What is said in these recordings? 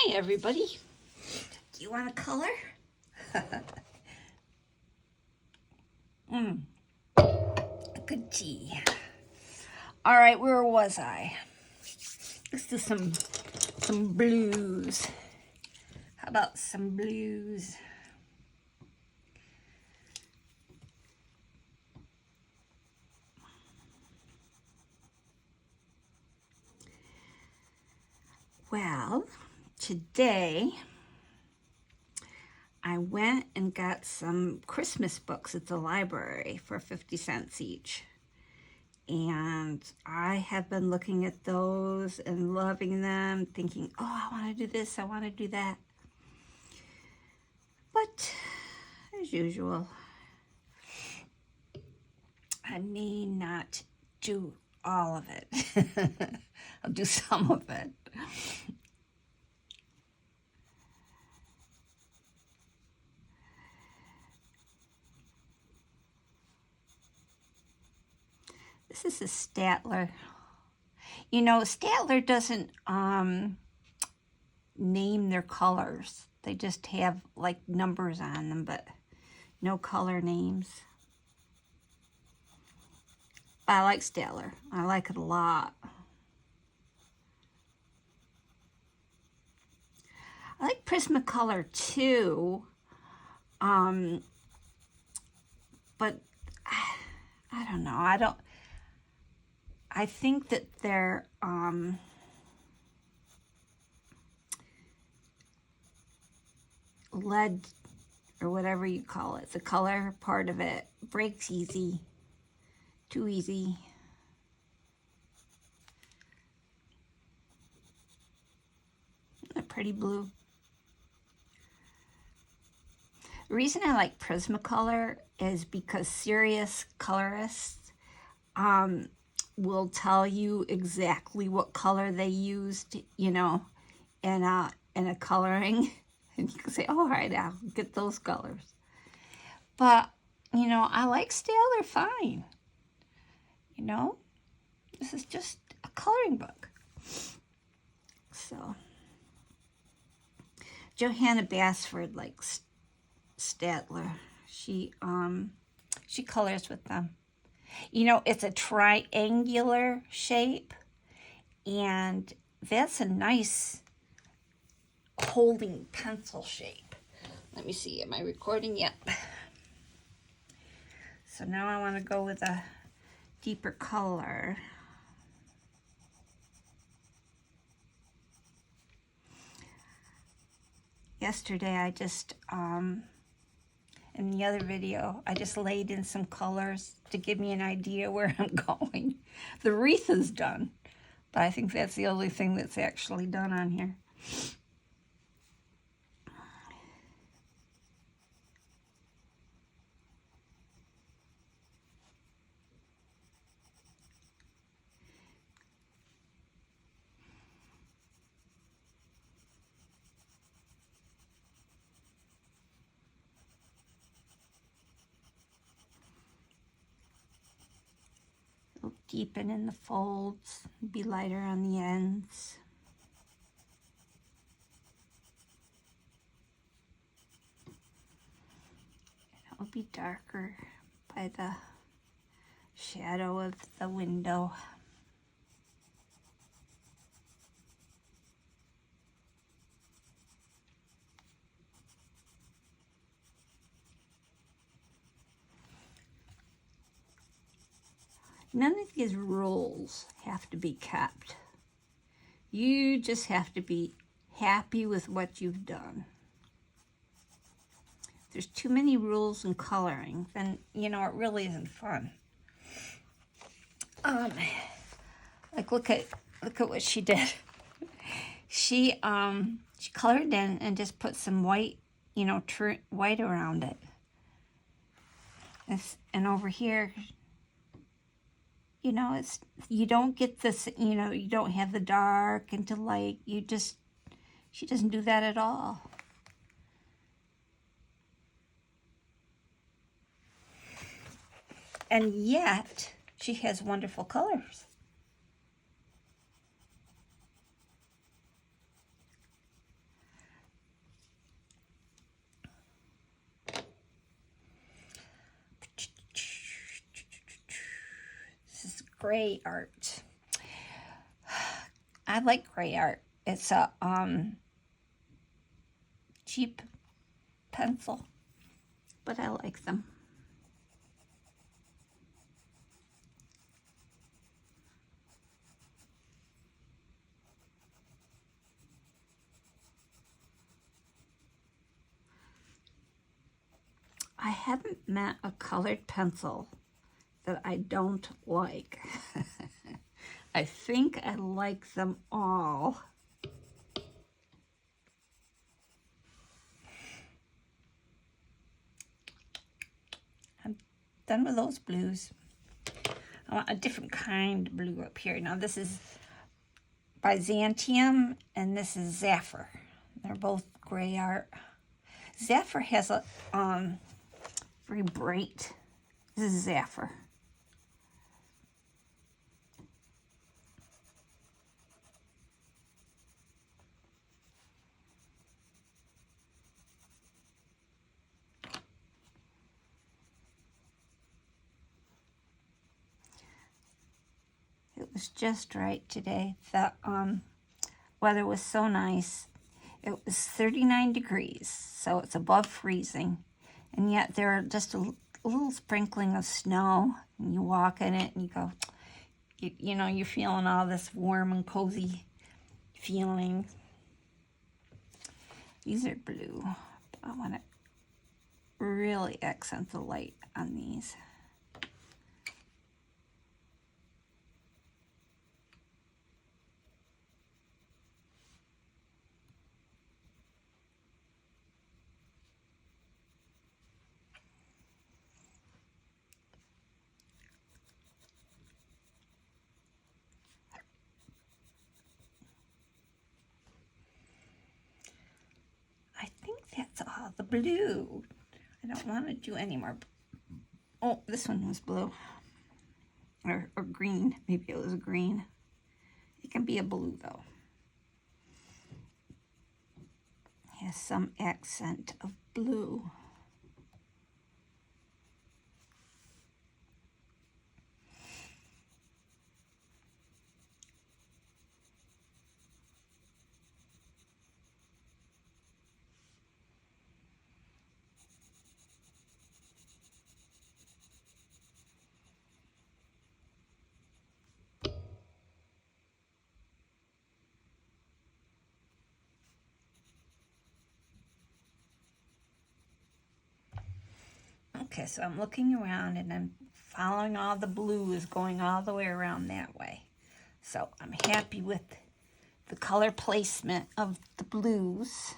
Hi, everybody. Do you want a color? Good tea. All right, where was I? Let's do some blues. How about some blues? Well, today I went and got some Christmas books at the library for 50 cents each. And I have been looking at those and loving them, thinking, oh, I want to do this, I want to do that. But as usual, I may not do all of it. I'll do some of it. This is a Statler. You know, Statler doesn't name their colors. They just have like numbers on them, but no color names. I like Statler. I like it a lot. I like Prismacolor too, but I don't know. I think that they're lead or whatever you call it. The color part of it breaks easy, too easy. A pretty blue. The reason I like Prismacolor is because serious colorists will tell you exactly what color they used, you know, in a coloring. And you can say, oh, all right, I'll get those colors. But, you know, I like Statler fine. You know, this is just a coloring book. So, Johanna Basford likes Statler. She colors with them. You know, it's a triangular shape, and that's a nice holding pencil shape. Let me see, am I recording? Yep. So now I want to go with a deeper color. Yesterday I just, in the other video, I just laid in some colors to give me an idea where I'm going. The wreath is done, but I think that's the only thing that's actually done on here. Deepen in the folds, be lighter on the ends. It'll be darker by the shadow of the window. None of these rules have to be kept. You just have to be happy with what you've done. If there's too many rules in coloring, then, you know, it really isn't fun. Like look at what she did. She colored in and just put some white, you know, white around it. And over here, you know, you don't get this, you know, you don't have the dark into light. She doesn't do that at all. And yet, she has wonderful colors. gray art. I like gray art. It's a cheap pencil, but I like them. I haven't met a colored pencil that I don't like. I think I like them all. I'm done with those blues. I want a different kind of blue up here. Now this is Byzantium and this is Zephyr. They're both gray art. Zephyr has a very bright. This is Zephyr. It was just right today. The weather was so nice. It was 39 degrees, so it's above freezing. And yet there are just a little sprinkling of snow. And you walk in it and you go, you know, you're feeling all this warm and cozy feeling. These are blue. I want to really accent the light on these. I think that's all the blue. I don't want to do any more. Oh, this one was blue. Or green. Maybe it was green. It can be a blue, though. It has some accent of blue. Okay, so I'm looking around and I'm following all the blues going all the way around that way. So I'm happy with the color placement of the blues.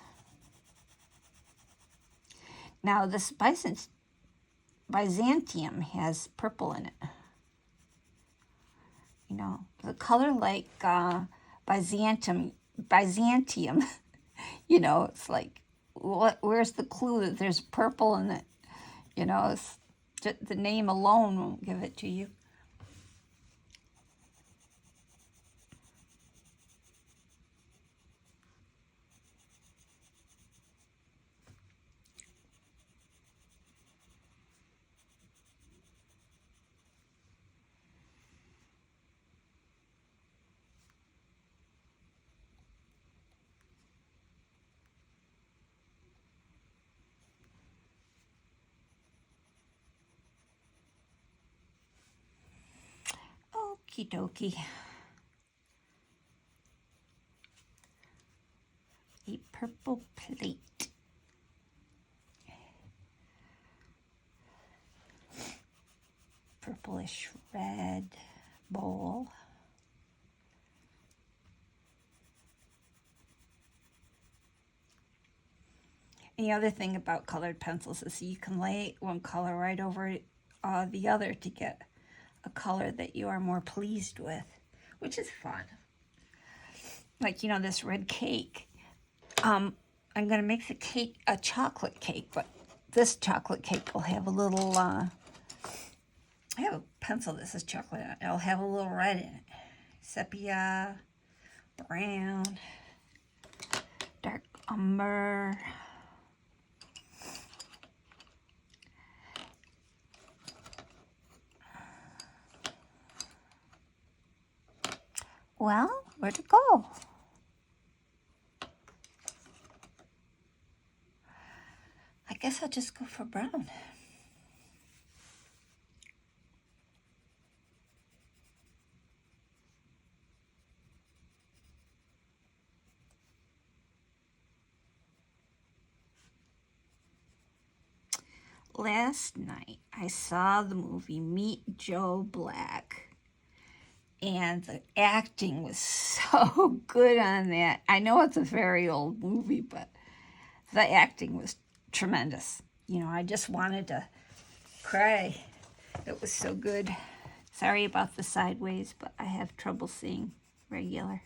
Now this Byzantium has purple in it. You know, the color like Byzantium, you know, it's like, where's the clue that there's purple in it? You know, it's just, the name alone won't give it to you. Okie dokie. A purple plate. Purplish red bowl. And the other thing about colored pencils is you can lay one color right over the other to get a color that you are more pleased with, which is fun. Like, you know, this red cake. I'm going to make the cake a chocolate cake, but this chocolate cake will have a little, I have a pencil that says chocolate. It'll have a little red in it. Sepia, brown, dark umber. Well, where'd it go? I guess I'll just go for brown. Last night, I saw the movie Meet Joe Black, and the acting was so good on that. I know it's a very old movie, but the acting was tremendous. You know, I just wanted to cry. It was so good. Sorry about the sideways, but I have trouble seeing regular.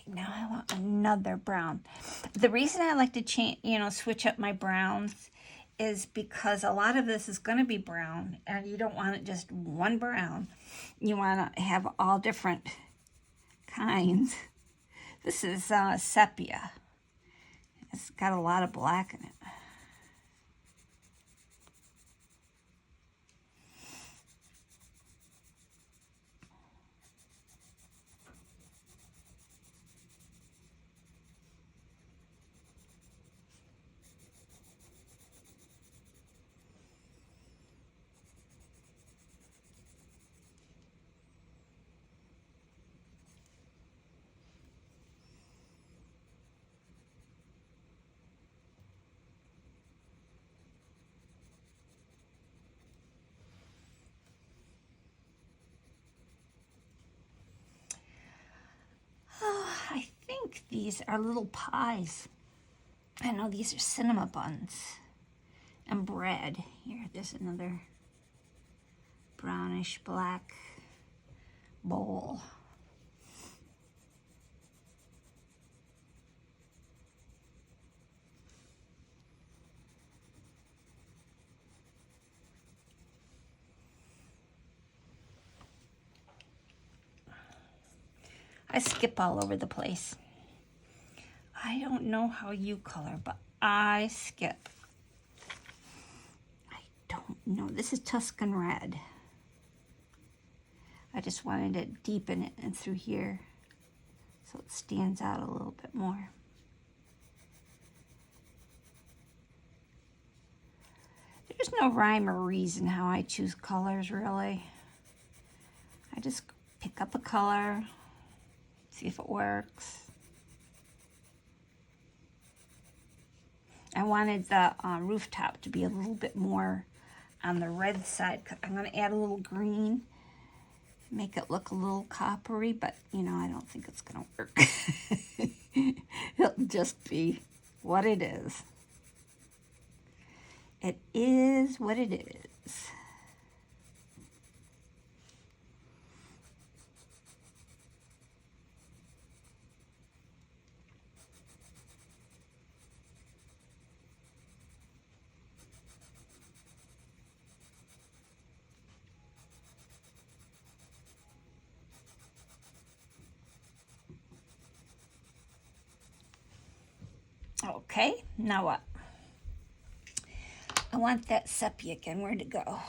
Now I want another brown. The reason I like to change, switch up my browns is because a lot of this is going to be brown, and you don't want it just one brown. You want to have all different kinds. This is sepia. It's got a lot of black in it. I think these are little pies. I know these are cinema buns and bread. Here, there's another brownish black bowl. I skip all over the place. I don't know how you color, but I skip. I don't know. This is Tuscan red. I just wanted to deepen it and through here so it stands out a little bit more. There's no rhyme or reason how I choose colors, really. I just pick up a color, see if it works. I wanted the rooftop to be a little bit more on the red side. I'm going to add a little green, make it look a little coppery, but I don't think it's going to work. It'll just be what it is. It is what it is. Okay, now what? I want that sepia again. Where'd it go?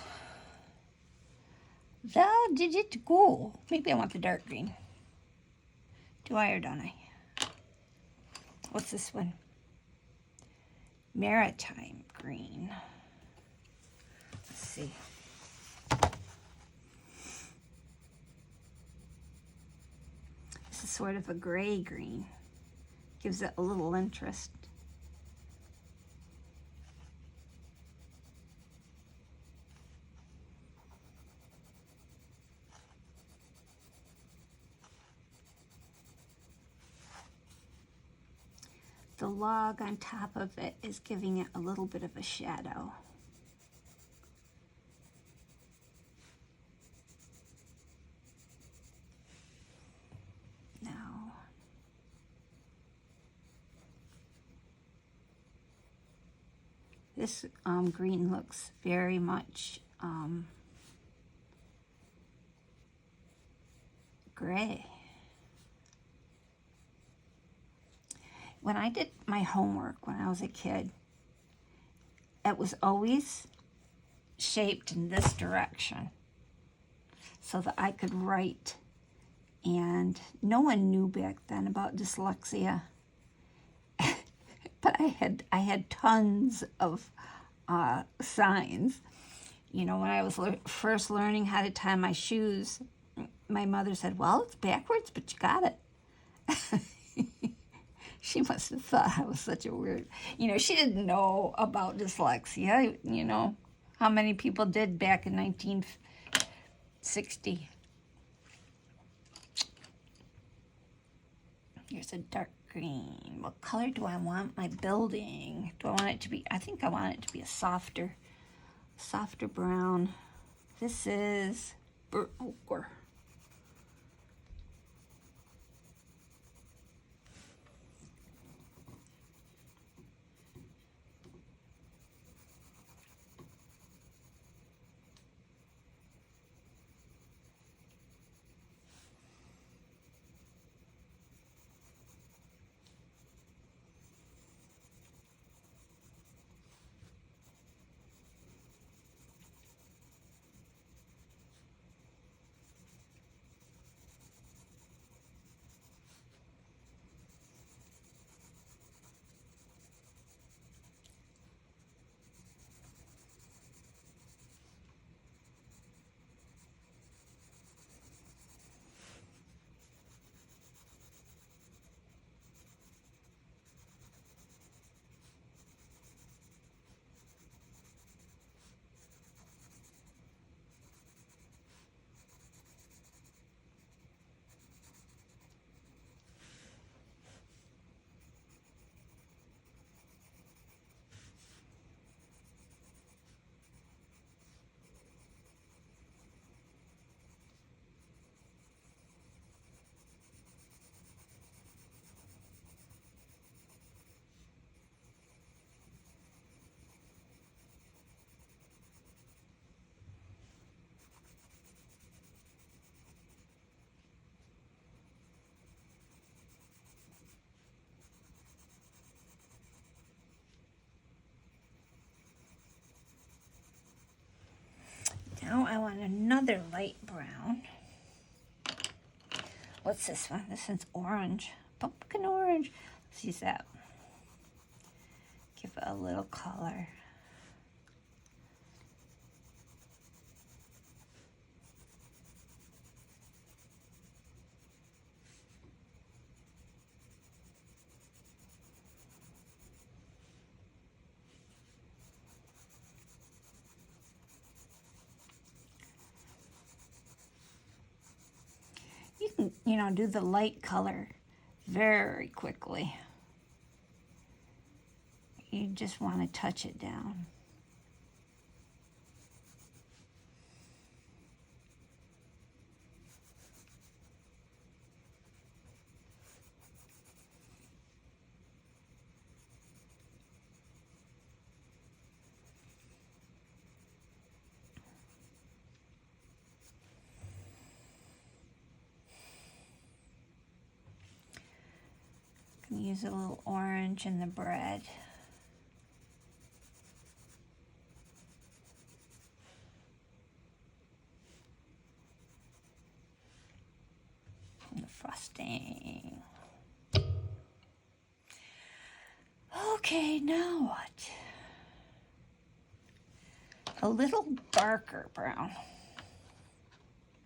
Where did it go? Maybe I want the dark green. Do I or don't I? What's this one? Maritime green. Let's see. This is sort of a gray green. Gives it a little interest. The log on top of it is giving it a little bit of a shadow. Now, this green looks very much gray. When I did my homework when I was a kid, it was always shaped in this direction so that I could write. And no one knew back then about dyslexia. But I had tons of signs. You know, when I was first learning how to tie my shoes, my mother said, well, it's backwards, but you got it. She must have thought I was such a weird, you know, she didn't know about dyslexia, you know, how many people did back in 1960. Here's a dark green. What color do I want my building? Do I want it to be, I think I want it to be a softer brown. This is burnt ochre. Now I want another light brown. What's this one? This one's orange. Pumpkin orange. Let's use that. Give it a little color. You can, you know, do the light color very quickly. You just want to touch it down. Use a little orange in the bread. exhausting. Okay, now what? A little darker brown.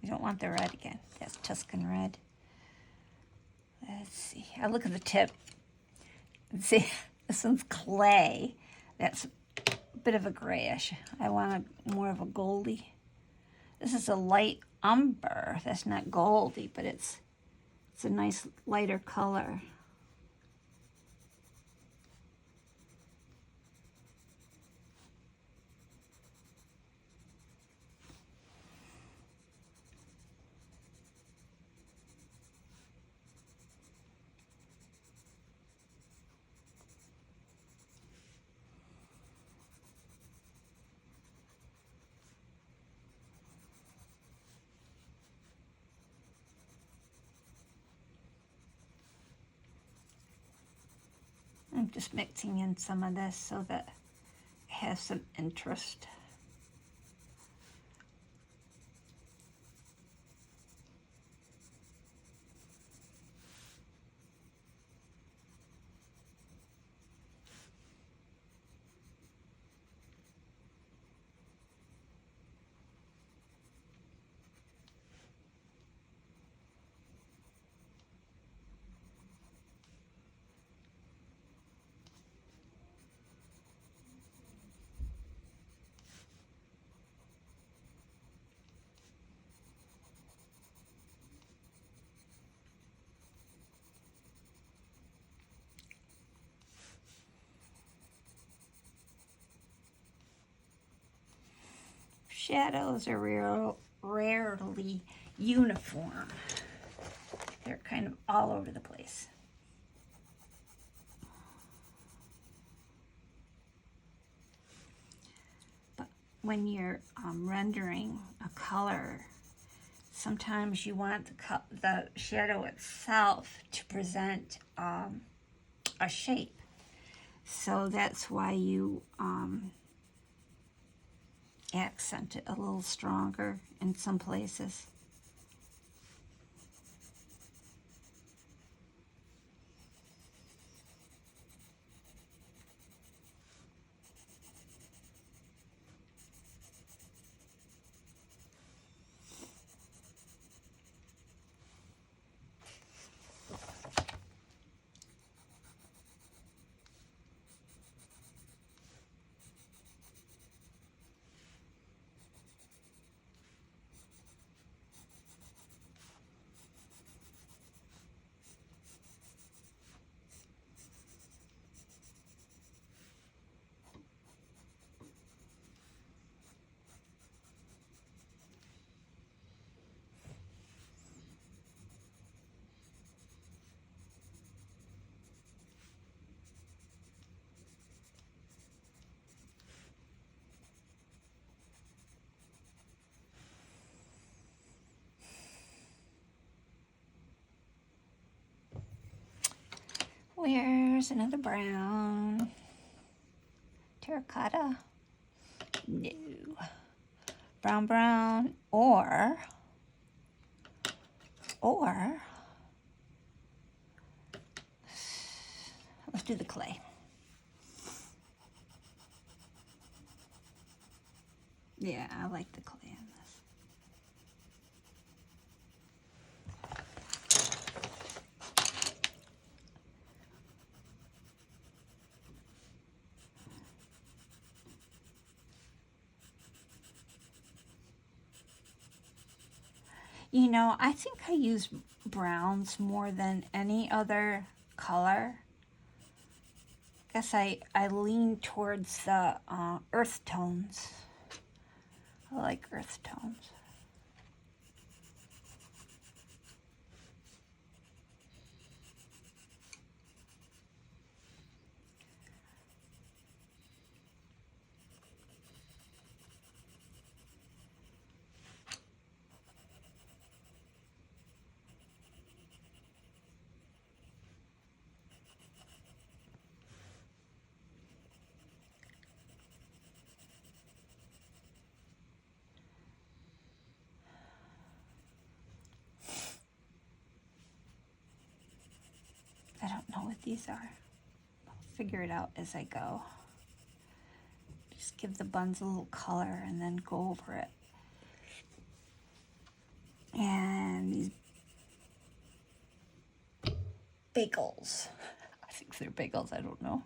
You don't want the red again. That's Tuscan red. Let's see. I look at the tip. See, this one's clay. That's a bit of a grayish. I want more of a goldy. This is a light umber. That's not goldy, but it's a nice lighter color. I'm just mixing in some of this so that it has some interest. Shadows are rarely uniform. They're kind of all over the place. But when you're rendering a color, sometimes you want the shadow itself to present a shape. So that's why you accent it a little stronger in some places. Where's another brown? Terracotta? No. Brown, or let's do the clay. Yeah, I like the clay in this. You know, I think I use browns more than any other color. I guess I lean towards the earth tones. I like earth tones. what these are. I'll figure it out as I go. Just give the buns a little color and then go over it. And these bagels. I think they're bagels, I don't know.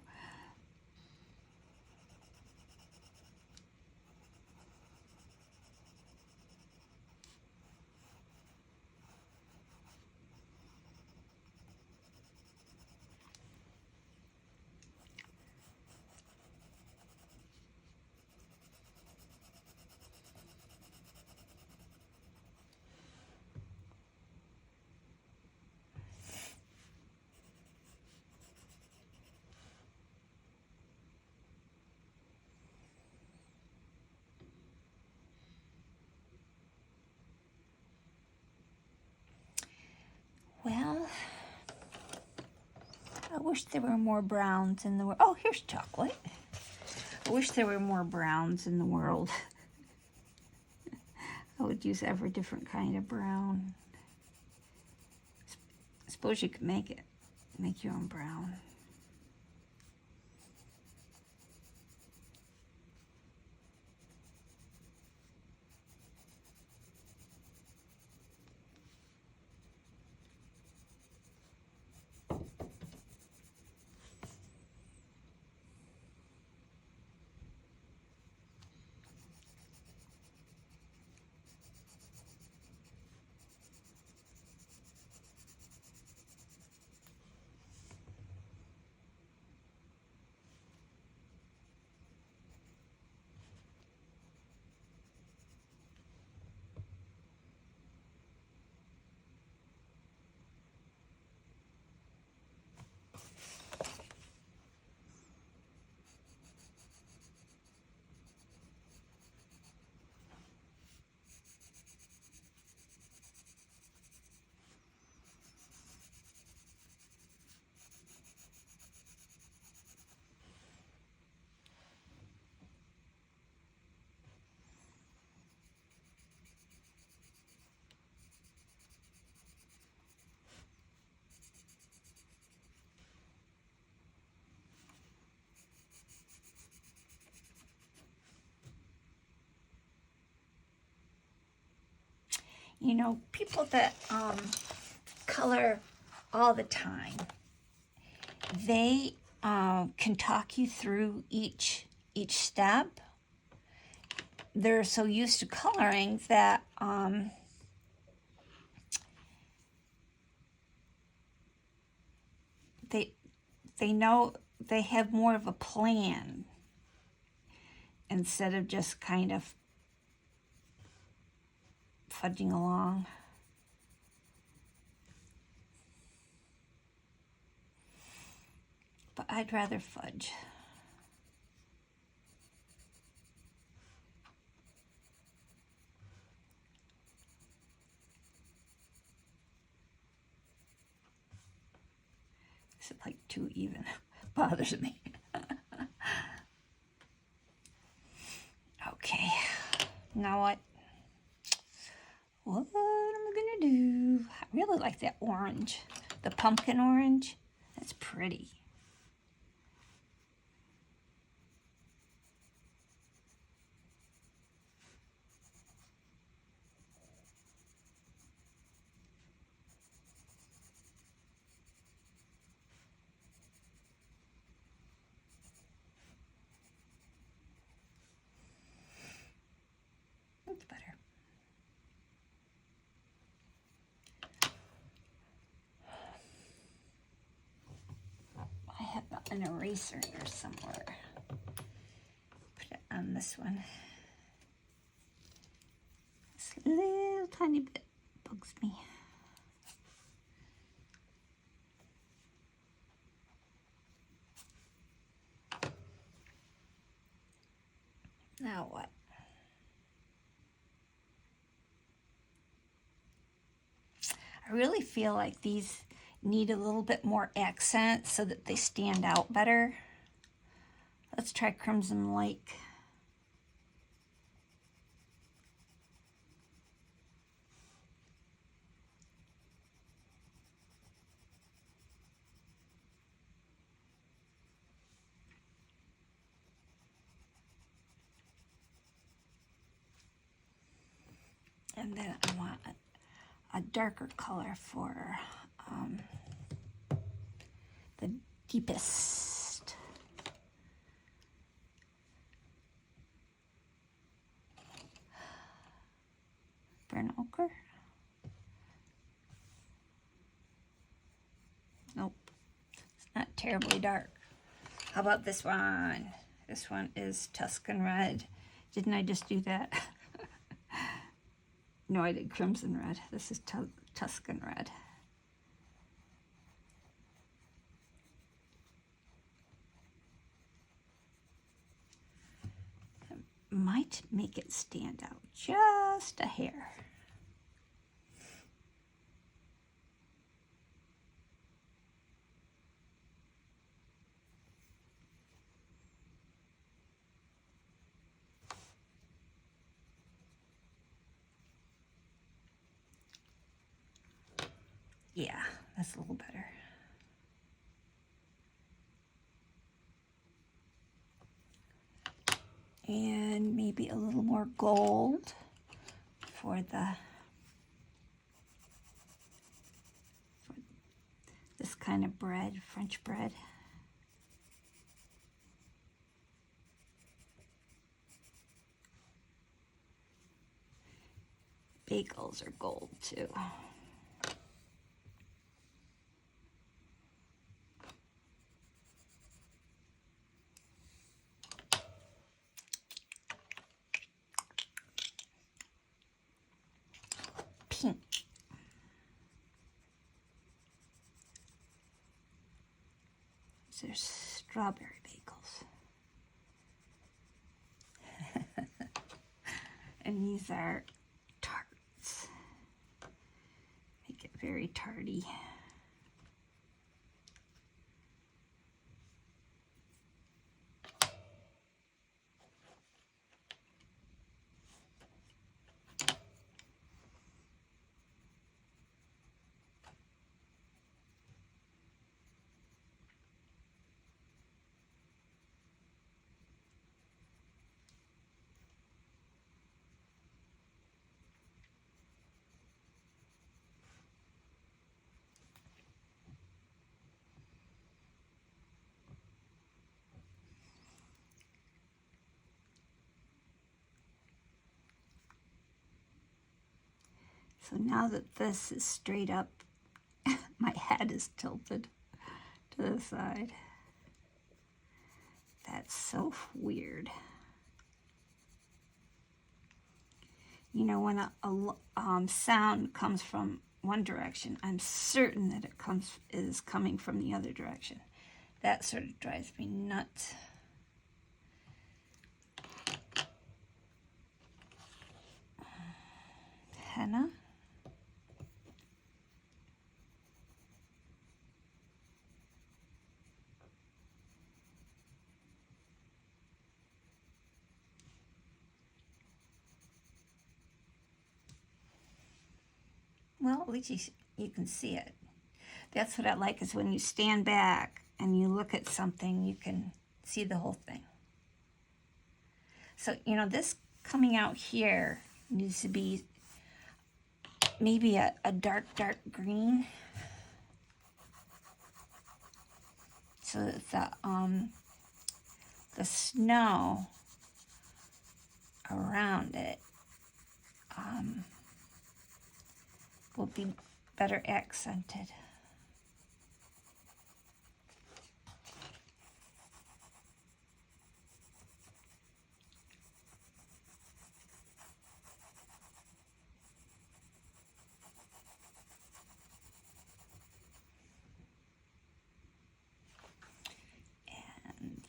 Well, I wish there were more browns in the world. Oh, here's chocolate. I wish there were more browns in the world. I would use every different kind of brown. I suppose you could make your own brown. You know, people that color all the time, they can talk you through each step. They're so used to coloring that they know they have more of a plan instead of just kind of fudging along. But I'd rather fudge. This is like too even. Bothers me. Okay. Now what? What am I gonna do? I really like that orange. The pumpkin orange. That's pretty. That's better. I have an eraser here somewhere. Put it on this one. This little tiny bit bugs me. Now what? I really feel like these need a little bit more accent so that they stand out better. Let's try Crimson Lake. And then I want a darker color for the deepest. Burnt ochre. Nope, it's not terribly dark. How about this one? This one is Tuscan Red. Didn't I just do that? No, I did Crimson Red. This is Tuscan Red. I might make it stand out just a hair. Yeah, that's a little better. And maybe a little more gold for this kind of bread, French bread. Bagels are gold too. Pink. These are strawberry bagels. And these are tarts. Make it very tarty. So now that this is straight up, my head is tilted to the side. That's so weird. You know, when a sound comes from one direction, I'm certain that it is coming from the other direction. That sort of drives me nuts. Henna. Well, at least you can see it. That's what I like, is when you stand back and you look at something, you can see the whole thing. So, you know, this coming out here needs to be maybe a dark green. So that the snow around it will be better accented. And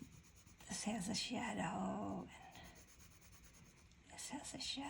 this has a shadow, and this has a shadow.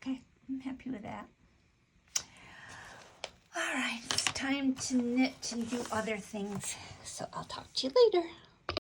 Okay, I'm happy with that. All right, it's time to knit and do other things. So I'll talk to you later.